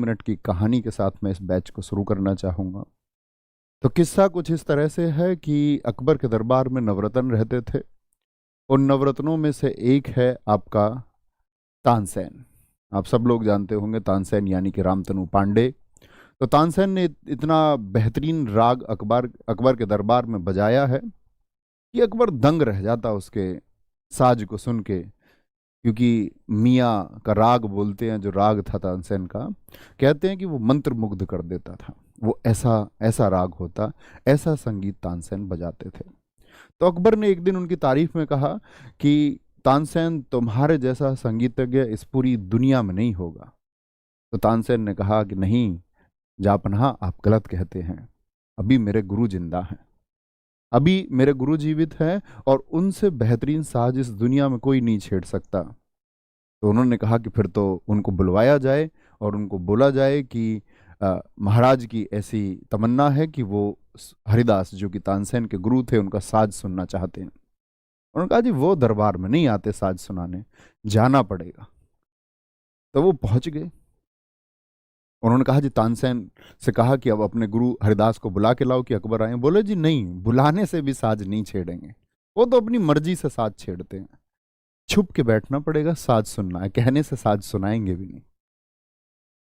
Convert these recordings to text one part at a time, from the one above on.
Minute की कहानी के साथ मैं इस बैच को शुरू करना चाहूँगा। तो किस्सा कुछ इस तरह से है कि अकबर के दरबार में नवरत्न रहते थे। उन नवरत्नों में से एक है आपका तानसेन। आप सब लोग जानते होंगे तानसेन यानी कि रामतनु पांडे। तो तानसेन ने इतना बेहतरीन राग अकबर के दरबार में बजाया है कि अकबर दंग रह जाता उसके साज को सुन के। क्योंकि मियाँ का राग बोलते हैं, जो राग था तानसेन का, कहते हैं कि वो मंत्र मुग्ध कर देता था। वो ऐसा ऐसा राग होता, ऐसा संगीत तानसेन बजाते थे। तो अकबर ने एक दिन उनकी तारीफ में कहा कि तानसेन, तुम्हारे जैसा संगीतज्ञ इस पूरी दुनिया में नहीं होगा। तो तानसेन ने कहा कि नहीं जापनाह, आप गलत कहते हैं। अभी मेरे गुरु जिंदा हैं, अभी मेरे गुरु जीवित हैं, और उनसे बेहतरीन साज इस दुनिया में कोई नहीं छेड़ सकता। तो उन्होंने कहा कि फिर तो उनको बुलवाया जाए और उनको बोला जाए कि महाराज की ऐसी तमन्ना है कि वो हरिदास, जो कि तानसेन के गुरु थे, उनका साज सुनना चाहते हैं। उन्होंने कहा जी वो दरबार में नहीं आते साज सुनाने, जाना पड़ेगा। तो वो पहुंच गए। उन्होंने कहा जी तानसेन से कहा कि अब अपने गुरु हरिदास को बुला के लाओ कि अकबर आए। बोले जी नहीं, बुलाने से भी साज नहीं छेड़ेंगे, वो तो अपनी मर्जी से साज छेड़ते हैं। छुप के बैठना पड़ेगा, साज सुनना है, कहने से साज सुनाएंगे भी नहीं।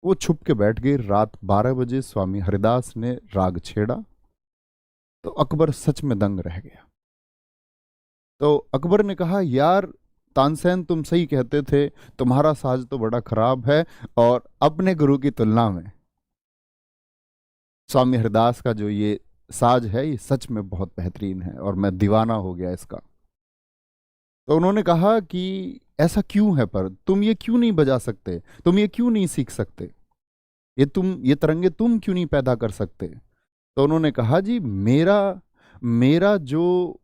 वो छुप के बैठ गए। रात 12 बजे स्वामी हरिदास ने राग छेड़ा तो अकबर सच में दंग रह गया। तो अकबर ने कहा यार तानसेन, तुम सही कहते थे, तुम्हारा साज तो बड़ा खराब है, और अपने गुरु की तुलना में स्वामी हरिदास का जो ये साज है ये सच में बहुत बेहतरीन है, और मैं दीवाना हो गया इसका। तो उन्होंने कहा कि ऐसा क्यों है, पर तुम ये क्यों नहीं बजा सकते, तुम ये क्यों नहीं सीख सकते, ये तरंगे तुम क्यों नहीं पैदा कर सकते। तो उन्होंने कहा जी मेरा मेरा जो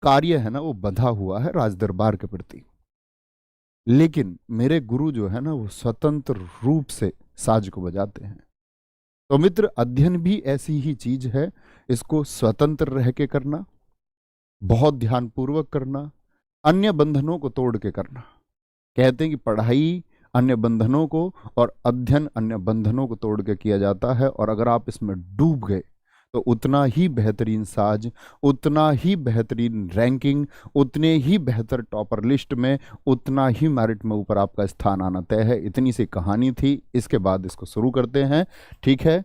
कार्य है ना वो बंधा हुआ है राज दरबार के प्रति, लेकिन मेरे गुरु जो है ना वो स्वतंत्र रूप से साज को बजाते हैं। तो मित्र, अध्ययन भी ऐसी ही चीज है, इसको स्वतंत्र रह के करना, बहुत ध्यानपूर्वक करना, अन्य बंधनों को तोड़ के करना। कहते हैं कि पढ़ाई अन्य बंधनों को और अध्ययन अन्य बंधनों को तोड़ के किया जाता है, और अगर आप इसमें डूब गए तो उतना ही बेहतरीन साज, उतना ही बेहतरीन रैंकिंग, उतने ही बेहतर टॉपर लिस्ट में, उतना ही मेरिट में ऊपर आपका स्थान आना तय है। इतनी सी कहानी थी, इसके बाद इसको शुरू करते हैं, ठीक है।